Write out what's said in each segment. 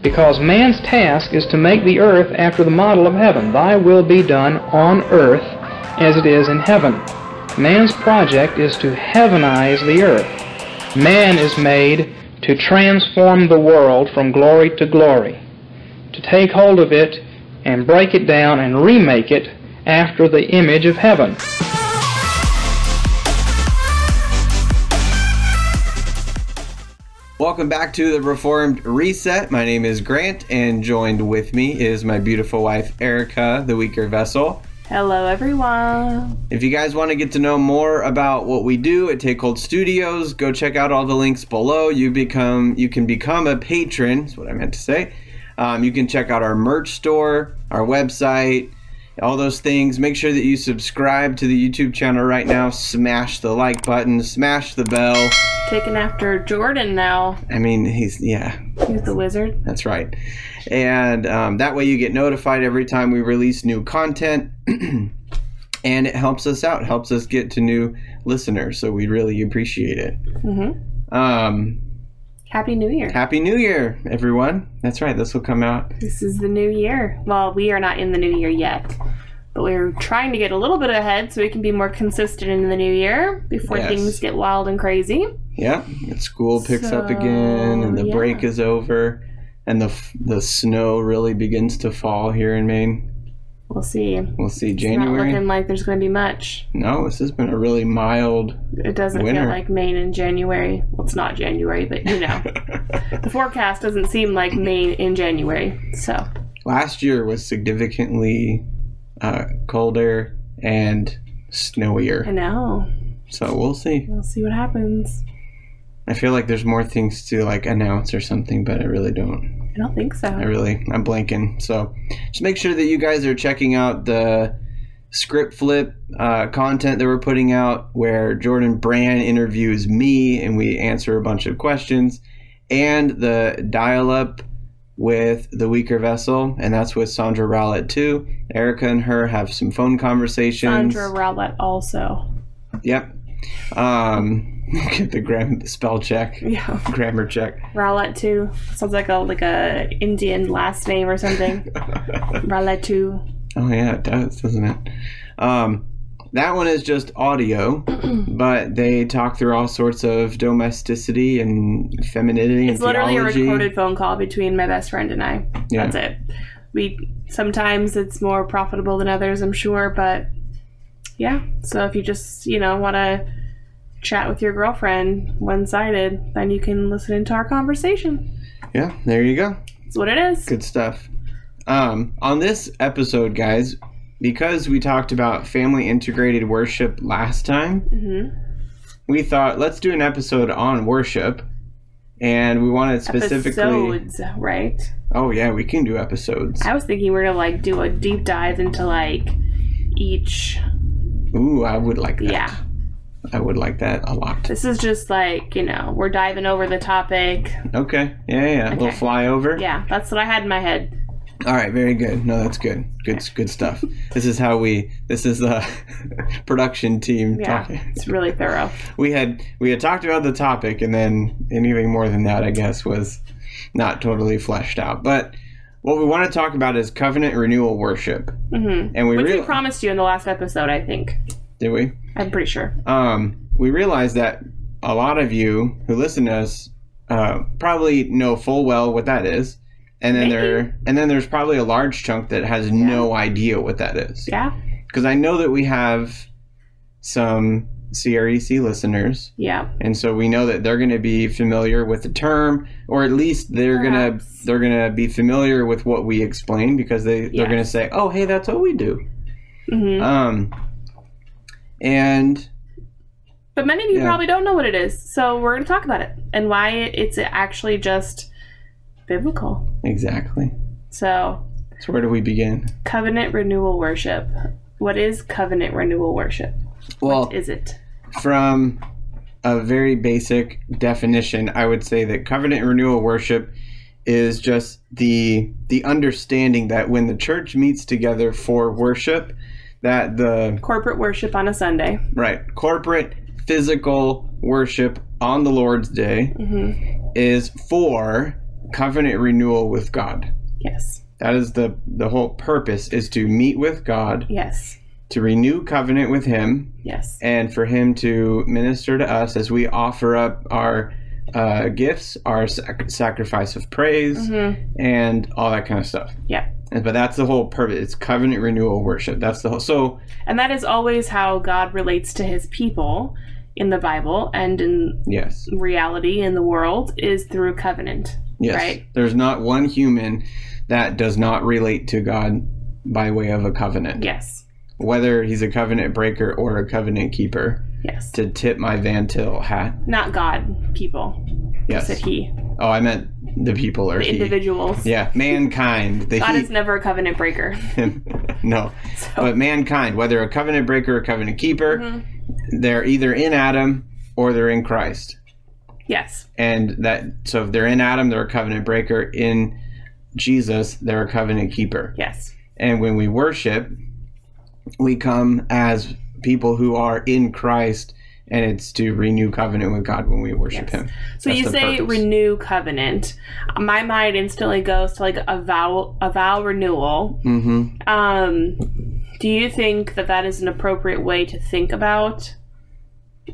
because man's task is to make the earth after the model of heaven. Thy will be done on earth as it is in heaven. Man's project is to heavenize the earth. Man is made to transform the world from glory to glory, to take hold of it and break it down and remake it after the image of heaven. Welcome back to the Reformed Reset. My name is Grant, and joined with me is my beautiful wife, Ericha, the weaker vessel. Hello, everyone. If you guys want to get to know more about what we do at Take Hold Studios, go check out all the links below. You can become a patron, is what I meant to say. You can check out our merch store, our website, all those things. Make sure that you subscribe to the YouTube channel right now. Smash the like button, smash the bell. Taking after Jordan now. I mean, he's the wizard. That's right. And that way you get notified every time we release new content. And it helps us out, helps us get to new listeners. So we really appreciate it. Mm-hmm. Happy New Year. Happy New Year, everyone. That's right. This will come out. This is the new year. Well, we are not in the new year yet, but we're trying to get a little bit ahead so we can be more consistent in the new year before things get wild and crazy. Yeah. School picks up again, and the break is over, and the snow really begins to fall here in Maine. We'll see. January. It's not looking like there's going to be much. No, this has been a really mild It doesn't winter. feel like Maine in January. Well, it's not January, but you know. The forecast doesn't seem like Maine in January. So last year was significantly colder and snowier. I know. So we'll see. We'll see what happens. I feel like there's more things to announce or something, but I really don't. I don't think so. I'm blanking. So just make sure that you guys are checking out the script flip content that we're putting out, where Jordan Brand interviews me and we answer a bunch of questions, and the dial-up with the weaker vessel, and that's with Sandra Rowlett too. Ericha and her have some phone conversations. Sandra Rowlett also. Yep. Get the spell check. Yeah. Grammar check. Rowlett too. Sounds like a Indian last name or something. Rowlett too. Oh yeah, it does, doesn't it? That one is just audio, but they talk through all sorts of domesticity and femininity and theology. It's literally a recorded phone call between my best friend and I. Yeah. That's it. Sometimes it's more profitable than others, I'm sure, but yeah. So if you just, want to chat with your girlfriend one-sided, then you can listen into our conversation. Yeah, there you go. That's what it is. Good stuff. On this episode, guys, because we talked about family integrated worship last time, we thought, let's do an episode on worship. And we wanted specifically... Episodes, right? Oh, yeah, we can do episodes. I was thinking we're going to, do a deep dive into, each... Ooh, I would like that. Yeah. I would like that a lot. This is just we're diving over the topic. Okay. Yeah. Okay. A little flyover. Yeah, that's what I had in my head. All right, very good. No, that's good. Good stuff. This is the production team talking. It's really thorough. We had talked about the topic, and then anything more than that, I guess, was not totally fleshed out. But what we want to talk about is covenant renewal worship. Mm-hmm. And we promised you in the last episode, I think. Did we? I'm pretty sure. We realized that a lot of you who listen to us probably know full well what that is. And then there's probably a large chunk that has no idea what that is. Yeah. Because I know that we have some CREC listeners. Yeah. And so we know that they're going to be familiar with the term, or at least they're going to be familiar with what we explain, because they're going to say, "Oh, hey, that's what we do." Mm-hmm. But many of you probably don't know what it is, so we're going to talk about it and why it's actually just biblical. Exactly. So where do we begin? Covenant renewal worship. What is covenant renewal worship? Well, what is it? From a very basic definition, I would say that covenant renewal worship is just the understanding that when the church meets together for worship, that the corporate worship on a Sunday. Right. Corporate physical worship on the Lord's Day is for covenant renewal with God. Yes. That is the whole purpose, is to meet with God. Yes. To renew covenant with him. Yes. And for him to minister to us as we offer up our gifts, our sacrifice of praise, and all that kind of stuff. Yeah. But that's the whole purpose. It's covenant renewal worship. That's the whole. And that is always how God relates to his people in the Bible and in reality in the world, is through covenant. Yes. Right? There's not one human that does not relate to God by way of a covenant. Yes. Whether he's a covenant breaker or a covenant keeper. Yes. To tip my Van Til hat. Not God, people. Yes. Said he. Oh, I meant the people or the individuals. Yeah, mankind. God is never a covenant breaker. No. But mankind, whether a covenant breaker or covenant keeper, they're either in Adam or they're in Christ. Yes. And so if they're in Adam, they're a covenant breaker. In Jesus, they're a covenant keeper. Yes. And when we worship, we come as people who are in Christ, and it's to renew covenant with God when we worship him. So you say renew covenant. My mind instantly goes to like a vow renewal. Do you think that is an appropriate way to think about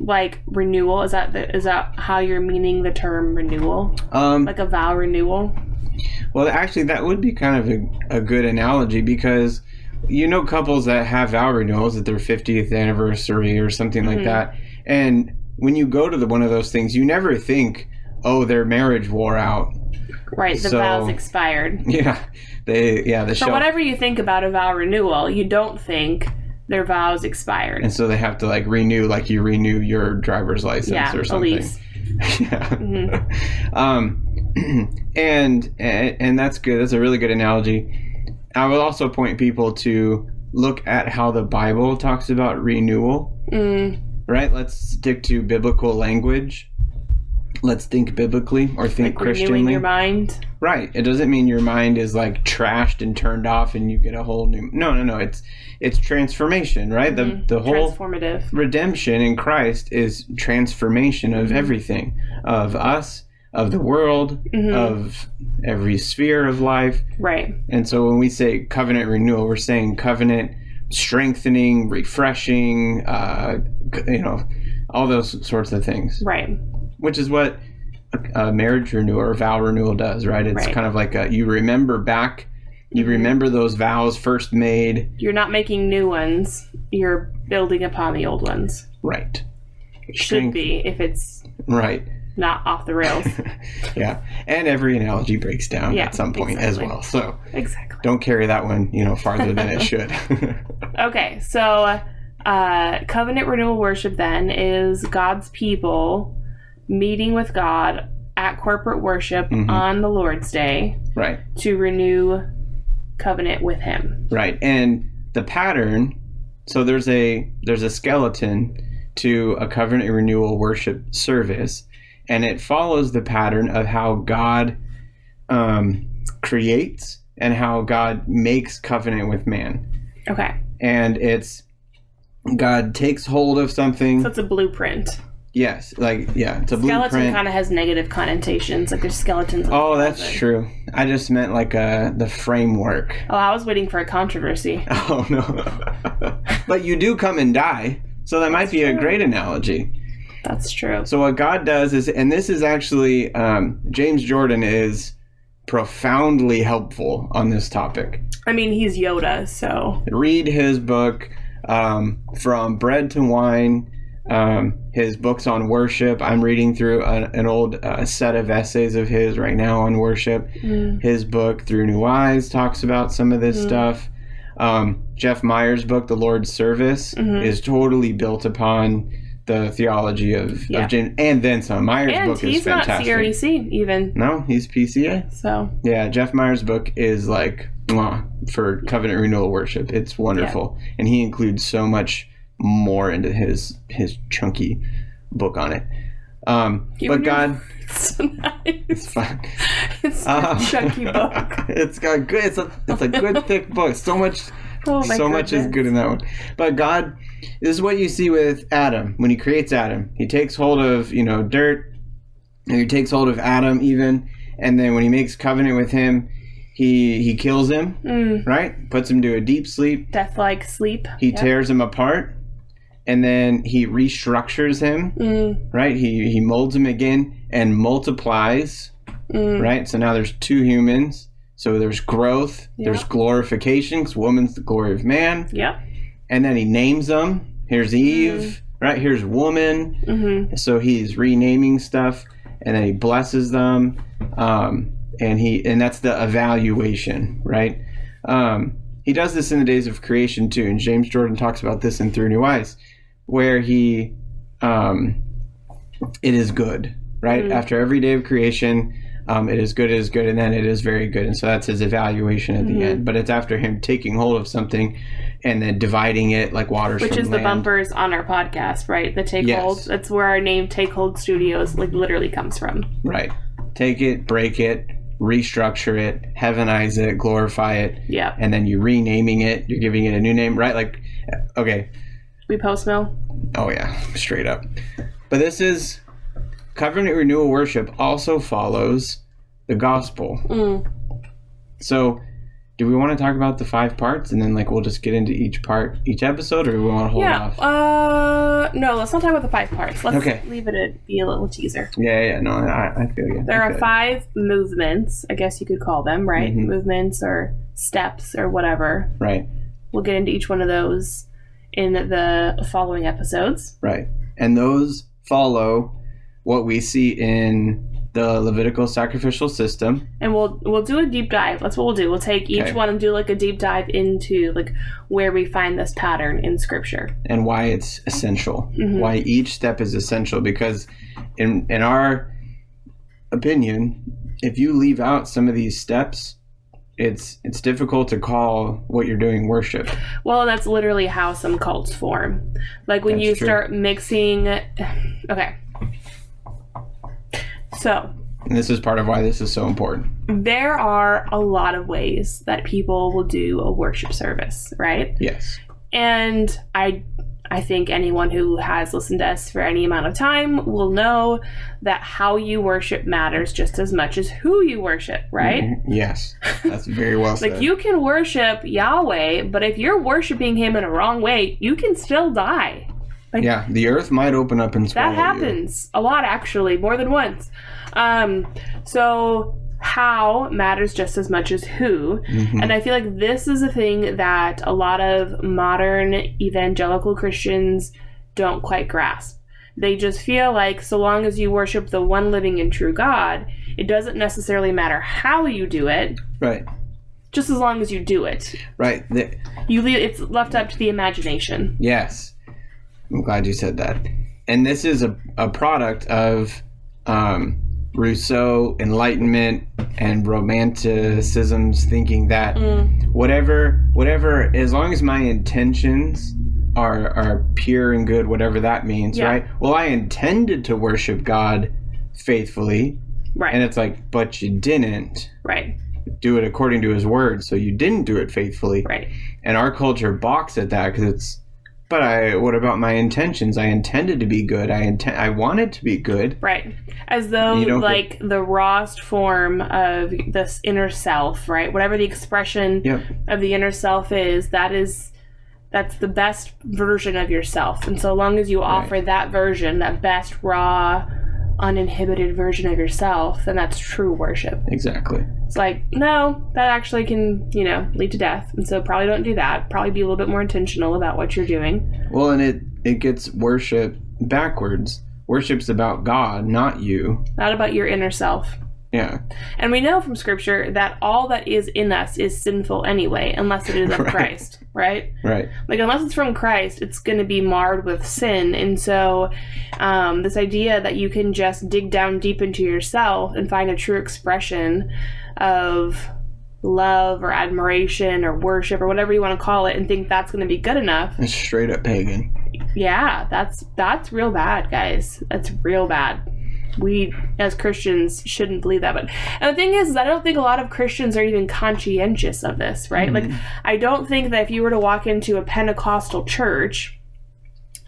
like renewal? Is that how you're meaning the term renewal? Like a vow renewal? Well, actually, that would be kind of a good analogy, because you know couples that have vow renewals at their 50th anniversary or something like that. And when you go to one of those things, you never think, oh, their marriage wore out. Right, the vows expired. Yeah. So whatever you think about a vow renewal, you don't think their vows expired. And so they have to like renew, like you renew your driver's license or something. A lease. Yeah. And that's good. That's a really good analogy. I would also point people to look at how the Bible talks about renewal. Right? Let's stick to biblical language. Let's think biblically, or think like Christianly. Renewing your mind. Right. It doesn't mean your mind is like trashed and turned off and you get a whole new. No. It's transformation, right? The whole transformative redemption in Christ is transformation of everything, of us, of the world, of every sphere of life. Right. And so when we say covenant renewal, we're saying covenant strengthening, refreshing, all those sorts of things. Right. Which is what a marriage renewal or vow renewal does, right? It's kind of like you remember back, you remember those vows first made. You're not making new ones. You're building upon the old ones. Right. Should be, if it's not off the rails. Yeah. And every analogy breaks down at some point as well. So don't carry that one, farther than it should. Okay. So covenant renewal worship then is God's people meeting with God at corporate worship on the Lord's Day. Right. To renew covenant with him. Right. And the pattern, so there's a skeleton to a covenant renewal worship service, and it follows the pattern of how God creates and how God makes covenant with man. Okay. And it's God takes hold of something. So it's a blueprint. Yes, it's a blueprint. Skeleton kind of has negative connotations, like there's skeletons. Oh, that's true. I just meant like the framework. Oh, I was waiting for a controversy. Oh, no. But you do come and die, so that might be a great analogy. That's true. So what God does is, and this is actually, James Jordan is profoundly helpful on this topic. I mean, he's Yoda, so. Read his book, From Bread to Wine, his books on worship. I'm reading through an old set of essays of his right now on worship. His book, Through New Eyes, talks about some of this stuff. Jeff Meyer's book, The Lord's Service, is totally built upon the theology of James, and then some. Meyer's book is fantastic. And he's not CREC even. No, he's PCA. So. Yeah, Jeff Meyer's book is like, for covenant renewal worship. It's wonderful. Yeah. And he includes so much more into his chunky book on it. But God, it's so nice. It's fun. It's a chunky book. It's got good. It's a good thick book. So much. Much is good in that one. But God, this is what you see with Adam when He creates Adam. He takes hold of dirt, and He takes hold of Adam even, And then when he makes covenant with him, he kills him, right? Puts him to a deep sleep. Death-like sleep. He tears him apart. And then he restructures him, right? He molds him again and multiplies, right? So now there's 2 humans. So there's growth, there's glorification, because woman's the glory of man. Yep. And then he names them. Here's Eve, right? Here's woman. So he's renaming stuff, and then he blesses them, and that's the evaluation, right? He does this in the days of creation too, and James Jordan talks about this in Through New Eyes, where it is good, right? After every day of creation, it is good, and then it is very good. And so that's his evaluation at the end. But it's after him taking hold of something and then dividing it like waters from land. Which is the bumpers on our podcast, right? The Take Hold. That's where our name Take Hold Studios literally comes from. Right. Take it, break it, restructure it, heavenize it, glorify it. Yeah. And then you're renaming it. You're giving it a new name, right? Like, okay. We post mill? Oh, yeah. Straight up. But this is... Covenant Renewal Worship also follows the gospel. So, do we want to talk about the 5 parts and then we'll just get into each part each episode, or do we want to hold off? No, let's not talk about the 5 parts. Let's leave it at be a little teaser. No, I feel you. There are 5 movements, I guess you could call them, right? Movements or steps or whatever. Right. We'll get into each one of those in the following episodes. Right. And those follow what we see in the Levitical sacrificial system. And we'll do a deep dive. That's what we'll do. We'll take each one and do a deep dive into where we find this pattern in Scripture. And why it's essential. Why each step is essential. Because in our opinion, if you leave out some of these steps, it's difficult to call what you're doing worship. Well, that's literally how some cults form. When you start mixing... Okay. So, and this is part of why this is so important. There are a lot of ways that people will do a worship service, right? Yes. And I think anyone who has listened to us for any amount of time will know that how you worship matters just as much as who you worship, right? Yes. That's very well said. You can worship Yahweh, but if you're worshiping him in a wrong way, you can still die. The earth might open up and swallow you. That happens a lot, actually, more than once. So how matters just as much as who. And I feel like this is a thing that a lot of modern evangelical Christians don't quite grasp. They just feel like so long as you worship the one living and true God, it doesn't necessarily matter how you do it. Right. Just as long as you do it. Right. It's left up to the imagination. Yes. I'm glad you said that. And this is a product of Rousseau, Enlightenment, and Romanticism's thinking that whatever, as long as my intentions are pure and good, whatever that means, right? Well, I intended to worship God faithfully. Right. And it's but you didn't. Right. Do it according to his word, so you didn't do it faithfully. Right. And our culture balks at that because it's, what about my intentions? I intended to be good. I wanted to be good. Right. As though the rawest form of this inner self, right? Whatever the expression of the inner self is, that's the best version of yourself. And so long as you offer that version, that best raw, uninhibited version of yourself, then that's true worship. Exactly. It's no, that actually can, lead to death. And so probably don't do that. Probably be a little bit more intentional about what you're doing. Well, and it gets worship backwards. Worship's about God, not you. Not about your inner self. Yeah. And we know from Scripture that all that is in us is sinful anyway, unless it is of Christ, right? Right. Unless it's from Christ, it's going to be marred with sin. And so this idea that you can just dig down deep into yourself and find a true expression of love or admiration or worship or whatever you want to call it and think that's going to be good enough. It's straight up pagan. Yeah, that's real bad, guys. That's real bad. We, as Christians, shouldn't believe that. And the thing is I don't think a lot of Christians are even conscientious of this, right? I don't think that if you were to walk into a Pentecostal church,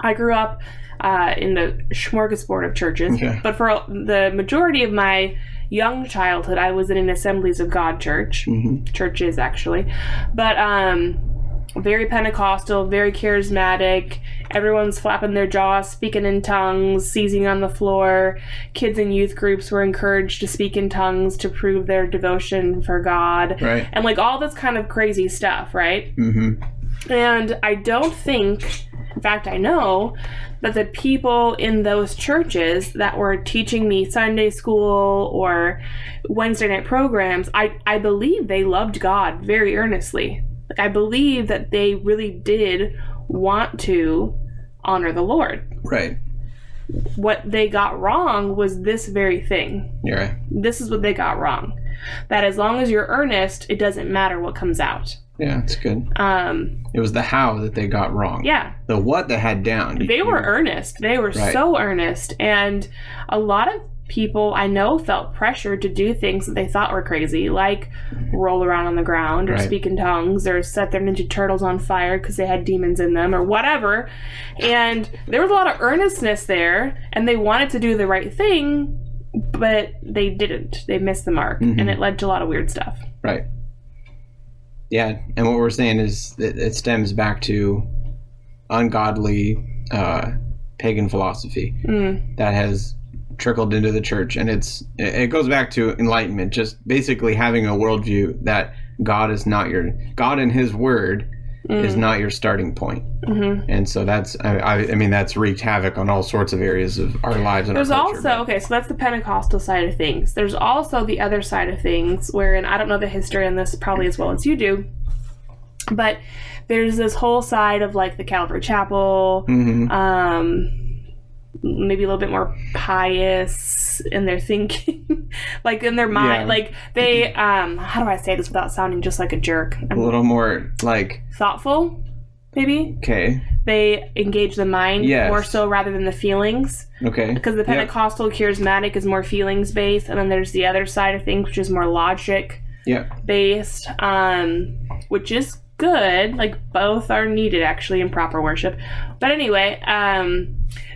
I grew up in the smorgasbord of churches. Okay. But for the majority of my young childhood, I was in an Assemblies of God church. Churches, actually. But very Pentecostal, very charismatic. Everyone's flapping their jaws, speaking in tongues, seizing on the floor. Kids and youth groups were encouraged to speak in tongues to prove their devotion for God. Right. And like all this kind of crazy stuff, right? And I don't think, in fact, I know that the people in those churches that were teaching me Sunday school or Wednesday night programs, I believe they loved God very earnestly. Like, I believe that they really did want to honor the Lord. Right. What they got wrong was this very thing. You're right. This is what they got wrong. That as long as you're earnest, it doesn't matter what comes out. Yeah, that's good. It was the how that they got wrong. Yeah. The what they had down. They were earnest. They were so earnest. And a lot of people I know felt pressured to do things that they thought were crazy, like roll around on the ground or speak in tongues or set their Ninja Turtles on fire because they had demons in them or whatever. And there was a lot of earnestness there, and they wanted to do the right thing, but they didn't. They missed the mark, and it led to a lot of weird stuff. Right. Yeah, and what we're saying is that it stems back to ungodly pagan philosophy that has trickled into the church, and it goes back to enlightenment, just basically having a worldview that God and His Word is not your starting point. And so that's I mean that's wreaked havoc on all sorts of areas of our lives and there's our culture. also okay, so that's the Pentecostal side of things. There's also the other side of things wherein I don't know the history on this probably as well as you do, but there's this whole side of like the Calvary Chapel, maybe a little bit more pious in their thinking, like in their mind, like they, how do I say this without sounding just like a jerk? A little more like thoughtful, maybe. Okay. They engage the mind more so rather than the feelings. Okay. Because the Pentecostal charismatic is more feelings based, and then there's the other side of things, which is more logic based, which is good. Like both are needed actually in proper worship. But anyway,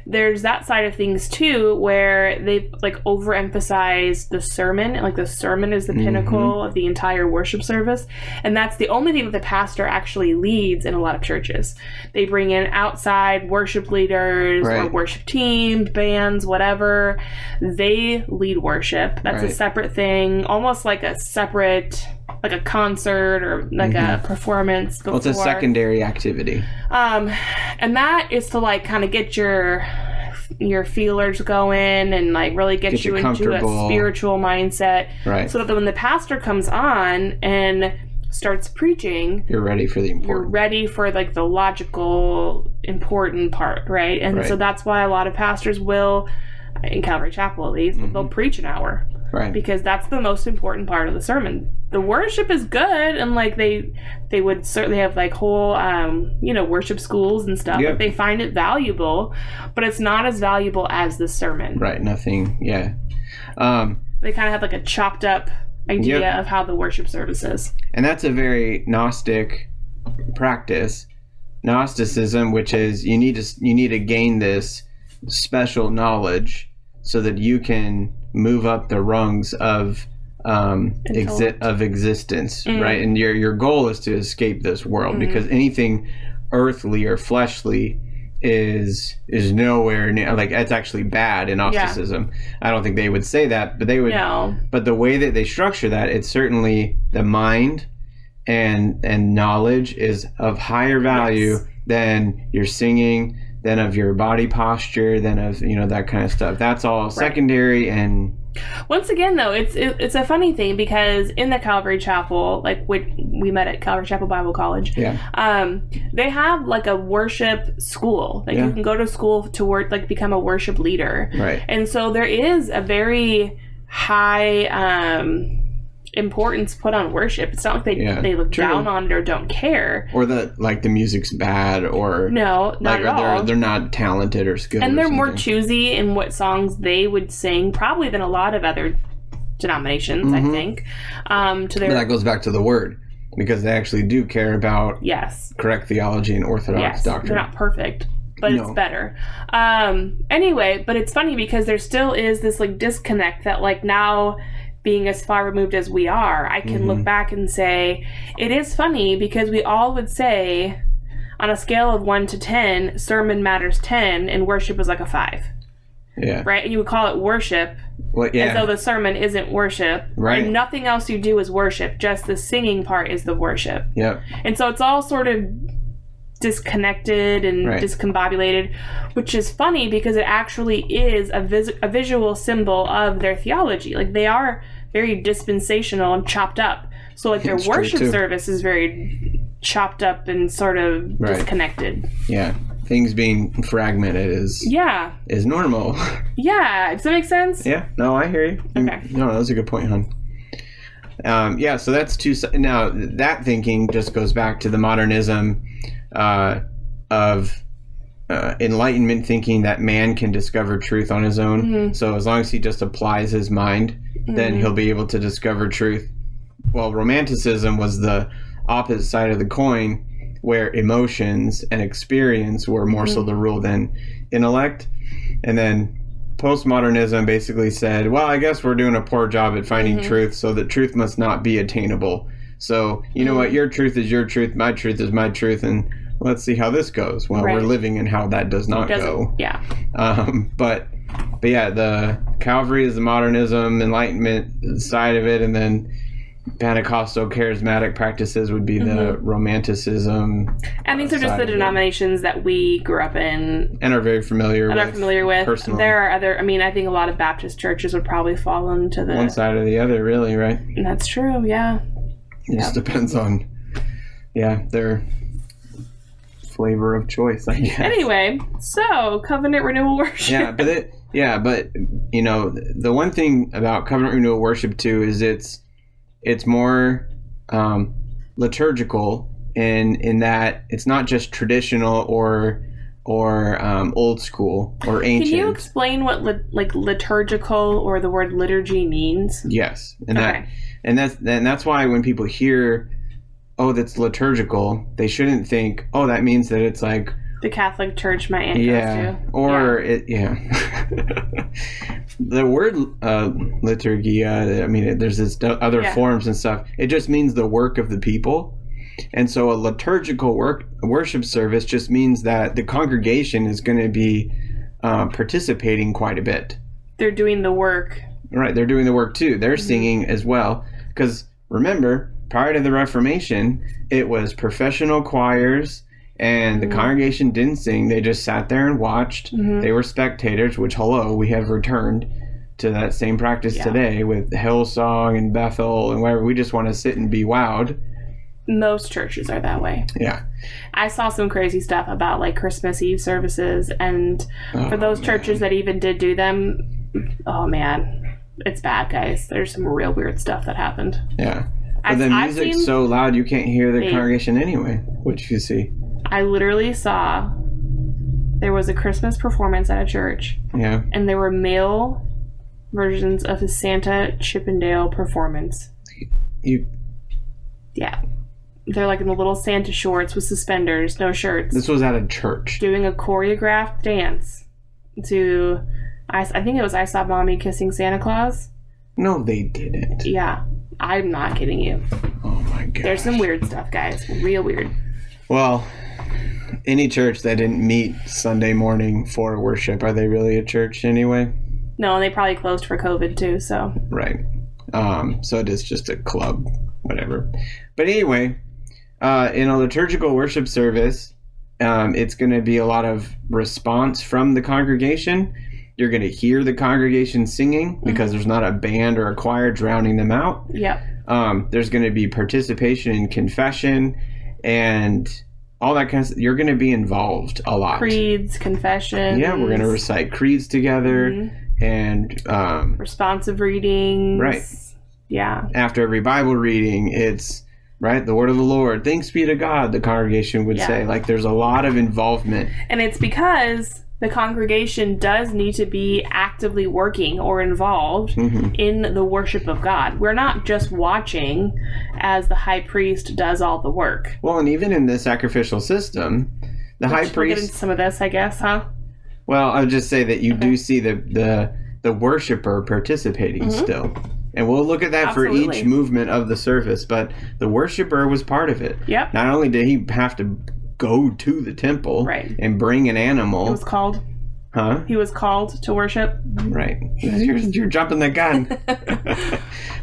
there's that side of things too, where they like overemphasize the sermon. Like the sermon is the pinnacle of the entire worship service, and that's the only thing that the pastor actually leads in a lot of churches. They bring in outside worship leaders or worship teams, bands, whatever. They lead worship. That's a separate thing, almost like a separate, like a concert or like a performance before. Well, it's a secondary activity. And that is to like kind of get your feelers going and like really get you into a spiritual mindset. Right. So that when the pastor comes on and starts preaching, you're ready for the important. You're ready for like the logical, important part, right? And so that's why a lot of pastors will, in Calvary Chapel at least, they'll preach an hour. Right. Because that's the most important part of the sermon. The worship is good, and like they would certainly have like whole worship schools and stuff. Like they find it valuable, but it's not as valuable as the sermon. Right. Nothing. Yeah. They kind of have like a chopped up idea of how the worship service is. And that's a very Gnostic practice. Gnosticism, which is you need to gain this special knowledge so that you can move up the rungs of existence, right? And your goal is to escape this world, because anything earthly or fleshly is nowhere near, like it's actually bad in Gnosticism. I don't think they would say that, but they would. No. But the way that they structure that, it's certainly the mind and knowledge is of higher value than your singing, than of your body posture, than of that kind of stuff. That's all secondary. And once again, though, it's a funny thing, because in the Calvary Chapel, like we met at Calvary Chapel Bible College, they have like a worship school. Like you can go to school to work, like become a worship leader. Right. And so there is a very high importance put on worship. It's not like they look down on it or don't care, or that like the music's bad, or not at all. They're not talented or skilled, and they're more choosy in what songs they would sing probably than a lot of other denominations. I think but that goes back to the word, because they actually do care about correct theology and orthodox doctrine. They're not perfect, but it's better. Anyway, but it's funny because there still is this like disconnect that like now being as far removed as we are, I can look back and say it is funny because we all would say on a scale of 1 to 10, sermon matters 10 and worship is like a 5. Yeah. Right? And you would call it worship. Well, yeah. As though the sermon isn't worship. Right. And nothing else you do is worship. Just the singing part is the worship. Yep. And so it's all sort of disconnected and discombobulated, which is funny because it actually is a visual symbol of their theology. Like, they are very dispensational and chopped up. So, like, their worship service is very chopped up and sort of disconnected. Yeah. Things being fragmented is normal. Yeah. Does that make sense? Yeah. No, I hear you. Okay. No, that was a good point, hon. Yeah, so that's now that thinking just goes back to the modernism of Enlightenment thinking that man can discover truth on his own. So as long as he just applies his mind, then he'll be able to discover truth. Well, Romanticism was the opposite side of the coin, where emotions and experience were more so the rule than intellect. And then postmodernism basically said, well, I guess we're doing a poor job at finding truth, so that truth must not be attainable. So, you know what, your truth is your truth, my truth is my truth, and let's see how this goes. Well, we're living in how that does not go. Yeah. But yeah, the Calvary is the modernism, Enlightenment side of it, and then Pentecostal charismatic practices would be the Romanticism. And these are just the denominations that we grew up in and are very familiar with. Personally. There are other, I think a lot of Baptist churches would probably fall into the one side or the other, really, right? That's true, yeah. It just depends on their flavor of choice, I guess. Anyway, so Covenant Renewal Worship. But you know, the one thing about Covenant Renewal Worship too is it's more liturgical in that it's not just traditional or old school or ancient. Can you explain what liturgical or the word liturgy means? Yes, and that's why when people hear, oh, that's liturgical, they shouldn't think, oh, that means that it's like the Catholic Church my aunt goes to. Or the word liturgy, there's this other forms and stuff. It just means the work of the people. And so a liturgical worship service just means that the congregation is going to be participating quite a bit. They're doing the work. Right, they're doing the work too. They're singing as well. Because remember, prior to the Reformation, it was professional choirs, and the congregation didn't sing. They just sat there and watched. They were spectators, which, we have returned to that same practice today with Hillsong and Bethel and wherever. We just want to sit and be wowed. Most churches are that way. Yeah. I saw some crazy stuff about like Christmas Eve services, and for those churches that even did do them, oh man, it's bad, guys. There's some real weird stuff that happened. Yeah. But the music's so loud you can't hear the congregation anyway. What'd you see? I literally saw there was a Christmas performance at a church. Yeah. And there were male versions of the Santa Chippendale performance. Yeah. They're like in the little Santa shorts with suspenders, no shirts. This was at a church. Doing a choreographed dance to, I think it was I Saw Mommy Kissing Santa Claus. No, they didn't. Yeah. I'm not kidding you. Oh my gosh. There's some weird stuff, guys. Real weird. Well, any church that didn't meet Sunday morning for worship, are they really a church anyway? No, and they probably closed for COVID too, so. Right. So it is just a club, whatever. But anyway, in a liturgical worship service, it's going to be a lot of response from the congregation. You're going to hear the congregation singing because there's not a band or a choir drowning them out. Yep. There's going to be participation in confession and all that kind of stuff. You're going to be involved a lot. Creeds, confessions. Yeah, we're going to recite creeds together and responsive readings. Right. Yeah. After every Bible reading, it's the word of the Lord. Thanks be to God, the congregation would say. Like, there's a lot of involvement. And it's because the congregation does need to be actively working or involved in the worship of God. We're not just watching as the high priest does all the work. Well, and even in the sacrificial system, The high We'll get priest. into some of this, I guess, huh? Well, I would just say that you do see the worshiper participating still. And we'll look at that for Absolutely. each movement of the service. But the worshiper was part of it. Yep. Not only did he have to go to the temple Right. and bring an animal. He was called. Huh? He was called to worship. Right. You're jumping the gun.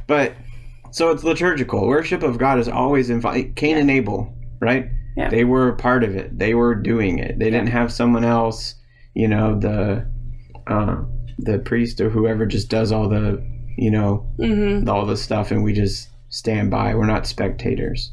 But, so it's liturgical. Worship of God is always involved. Cain and Abel, right? Yeah. They were a part of it. They were doing it. They didn't have someone else, you know, the priest or whoever just does all the, you know, all the stuff, and we just stand by. We're not spectators.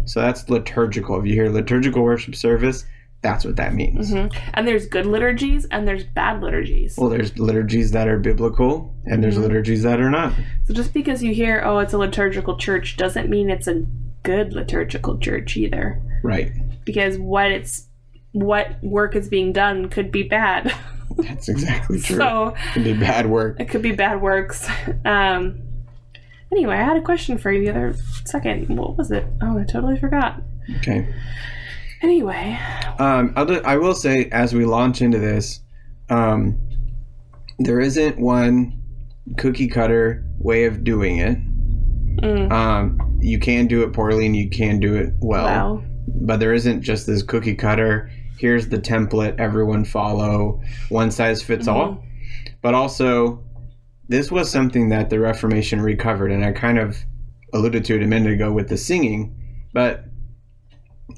So that's liturgical. If you hear liturgical worship service, that's what that means. And there's good liturgies and there's bad liturgies. Well, there's liturgies that are biblical and there's liturgies that are not. So just because you hear, oh, it's a liturgical church, doesn't mean it's a good liturgical church either. Right. Because what work is being done could be bad. That's exactly true. So it could be bad work. it could be bad works. Anyway, I had a question for you the other second. What was it? Oh, I totally forgot. Okay. Anyway. I will say, as we launch into this, there isn't one cookie cutter way of doing it. You can do it poorly and you can do it well. But there isn't just this cookie cutter, here's the template, everyone follow, one size fits all. But also, this was something that the Reformation recovered, and I kind of alluded to it a minute ago with the singing, but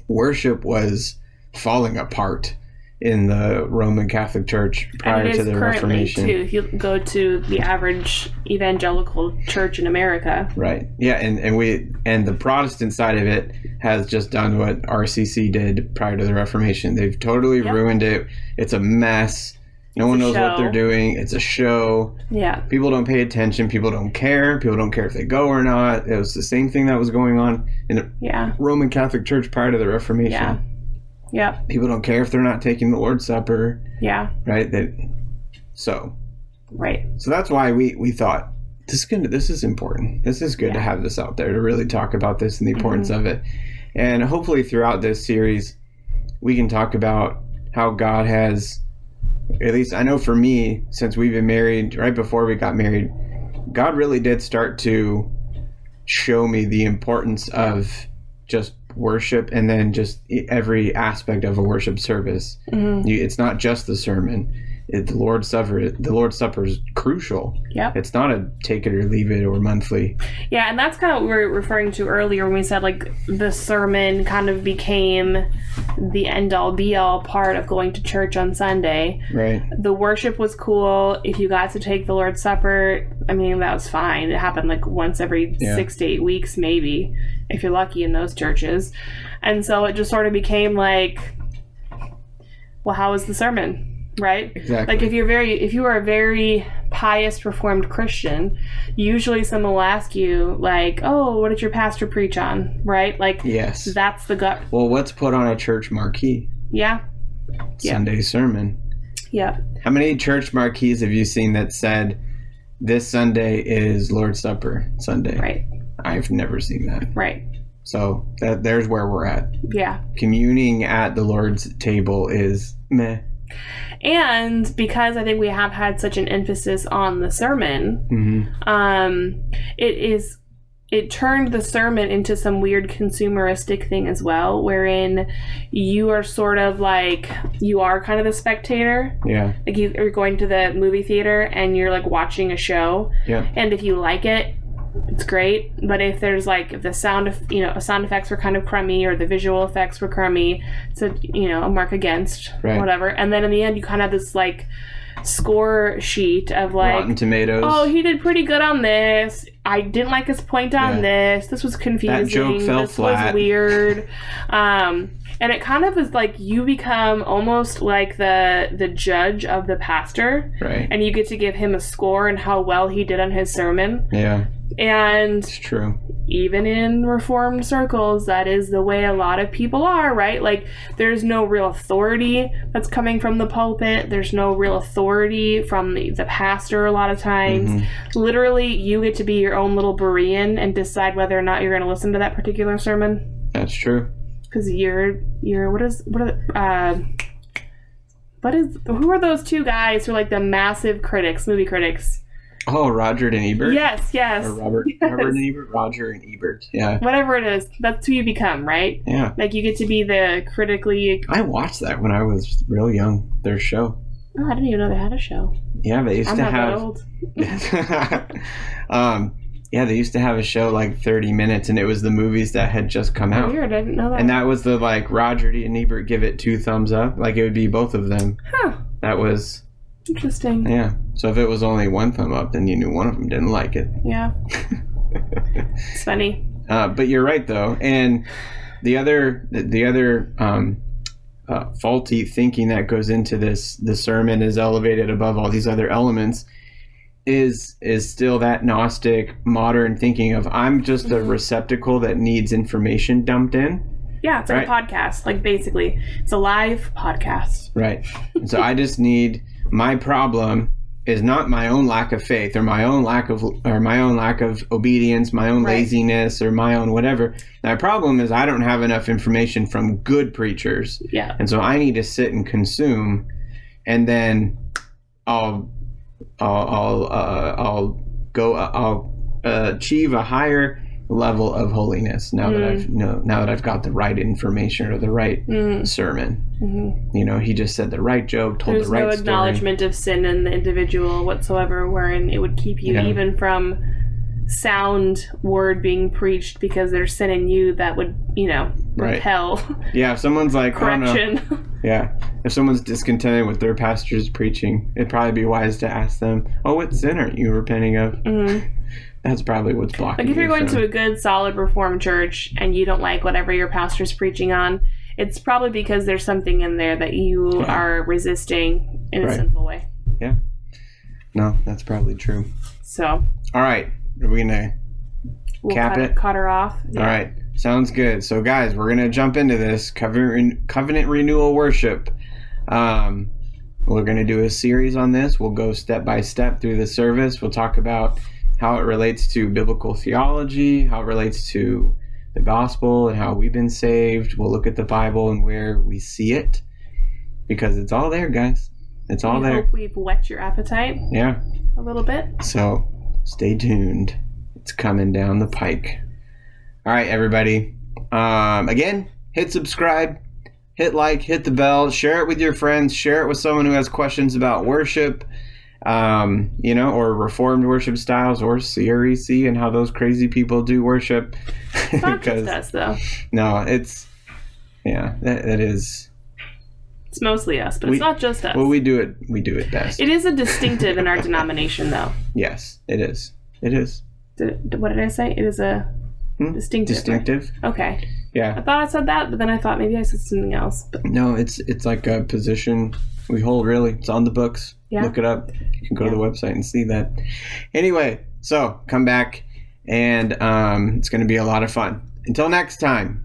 worship was falling apart in the Roman Catholic Church prior to the Reformation. Too, if you go to the average evangelical church in America. Right. Yeah, and the Protestant side of it has just done what RCC did prior to the Reformation. They've totally ruined it. It's a mess. No one knows what they're doing. It's a show. Yeah. People don't pay attention. People don't care. People don't care if they go or not. It was the same thing that was going on in the Roman Catholic Church prior to the Reformation. Yeah. Yeah. People don't care if they're not taking the Lord's Supper. Yeah. Right? So that's why we thought this is important. This is good to have this out there, to really talk about this and the importance of it. And hopefully throughout this series we can talk about how God has, at least I know for me, since we've been married, right before we got married, God really did start to show me the importance of just worship, and then just every aspect of a worship service. It's not just the sermon. The Lord's Supper is crucial. Yep. It's not a take it or leave it or monthly. Yeah, and that's kind of what we were referring to earlier when we said, like, the sermon kind of became the end-all be-all part of going to church on Sunday. Right. The worship was cool. If you got to take the Lord's Supper, I mean, that was fine. It happened like once every 6 to 8 weeks, maybe, if you're lucky in those churches. And so it just sort of became like, well, how was the sermon? Right? Exactly. Like if you are a very pious Reformed Christian, usually someone will ask you, like, oh, what did your pastor preach on? Right? Like, yes, that's the gut. Well, what's put on a church marquee? Yeah. Sunday sermon. Yeah. How many church marquees have you seen that said this Sunday is Lord's Supper Sunday? Right. I've never seen that. Right. So there's where we're at. Yeah. Communing at the Lord's table is meh. And because I think we have had such an emphasis on the sermon, it turned the sermon into some weird consumeristic thing as well, wherein you are sort of like, you are kind of the spectator. Yeah. Like you're going to the movie theater and you're like watching a show. Yeah. And if you like it, it's great, but if there's like, if the sound effects were kind of crummy or the visual effects were crummy, it's a mark against, whatever. And then in the end, you kind of have this like score sheet of like Rotten Tomatoes. Oh, he did pretty good on this. I didn't like his point on this. This was confusing. That joke fell flat. Was weird. And it kind of is like you become almost like the judge of the pastor, right? And you get to give him a score and how well he did on his sermon. Yeah. And it's true. Even in Reformed circles, that is the way a lot of people are, right? Like, there's no real authority that's coming from the pulpit. There's no real authority from the pastor a lot of times. Literally, you get to be your own little Berean and decide whether or not you're going to listen to that particular sermon. That's true. Because who are those two guys who are like the massive critics, movie critics? Oh, Roger and Ebert? Yes. Or Robert and Ebert? Roger and Ebert, yeah. Whatever it is, that's who you become, right? Yeah. Like, you get to be the critically... I watched that when I was real young, their show. Oh, I didn't even know they had a show. Yeah, they used to have... That old. Yeah, they used to have a show like 30 minutes, and it was the movies that had just come out. Weird, I didn't know that. And that was the, like, Roger and Ebert give it 2 thumbs up. Like, it would be both of them. Huh. That was... Interesting. Yeah. So if it was only 1 thumb up, then you knew one of them didn't like it. Yeah. It's funny. But you're right, though. And the other faulty thinking that goes into the sermon is elevated above all these other elements is still that Gnostic modern thinking of I'm just a receptacle that needs information dumped in. Yeah, it's like a podcast. Like, basically, it's a live podcast. Right. And so I just need... My problem is not my own lack of faith or my own lack of obedience, my own laziness or my own whatever. My problem is I don't have enough information from good preachers. Yeah. And so I need to sit and consume, and then I'll achieve a higher level of holiness now that I've got the right information or the right sermon. Mm-hmm. You know, he just said the right joke, told the right story. There's no acknowledgement of sin in the individual whatsoever, wherein it would keep you even from sound word being preached because there's sin in you that would, repel. Yeah, if someone's like, correction. Oh, no. Yeah, if someone's discontented with their pastor's preaching, it'd probably be wise to ask them, oh, what sin aren't you repenting of? Mm-hmm. That's probably what's blocking you. Like, if you're going to a good, solid Reformed church and you don't like whatever your pastor's preaching on, it's probably because there's something in there that you are resisting in a sinful way. Yeah. No, that's probably true. So. All right. Are we going to cap it? Cut her off. Yeah. All right. Sounds good. So, guys, we're going to jump into this Covenant Renewal Worship. We're going to do a series on this. We'll go step by step through the service. We'll talk about how it relates to biblical theology, how it relates to the gospel and how we've been saved. We'll look at the Bible and where we see it, because it's all there, guys. It's all there. I hope we've whet your appetite. Yeah. A little bit. So stay tuned. It's coming down the pike. All right, everybody. Again, hit subscribe, hit like, hit the bell, share it with your friends, share it with someone who has questions about worship. Or Reformed worship styles, or CREC and how those crazy people do worship. It's not just us, though. No, that is. It's mostly us, but it's not just us. Well, we do it best. It is a distinctive in our denomination, though. Yes, it is. It is. What did I say? It is a distinctive. Distinctive. Right? Okay. Yeah. I thought I said that, but then I thought maybe I said something else. But... No, it's like a position we hold, really. It's on the books. Yeah. Look it up. You can go to the website and see that. Anyway, so come back, and it's going to be a lot of fun. Until next time,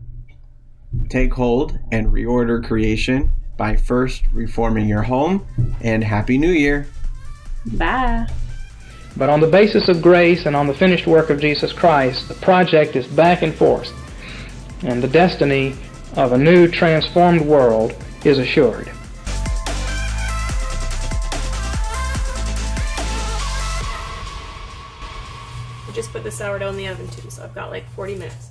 take hold and reorder creation by first reforming your home, and Happy New Year. Bye. But on the basis of grace and on the finished work of Jesus Christ, the project is back and forth, and the destiny of a new transformed world is assured. Just put the sourdough in the oven too, so I've got like 40 minutes.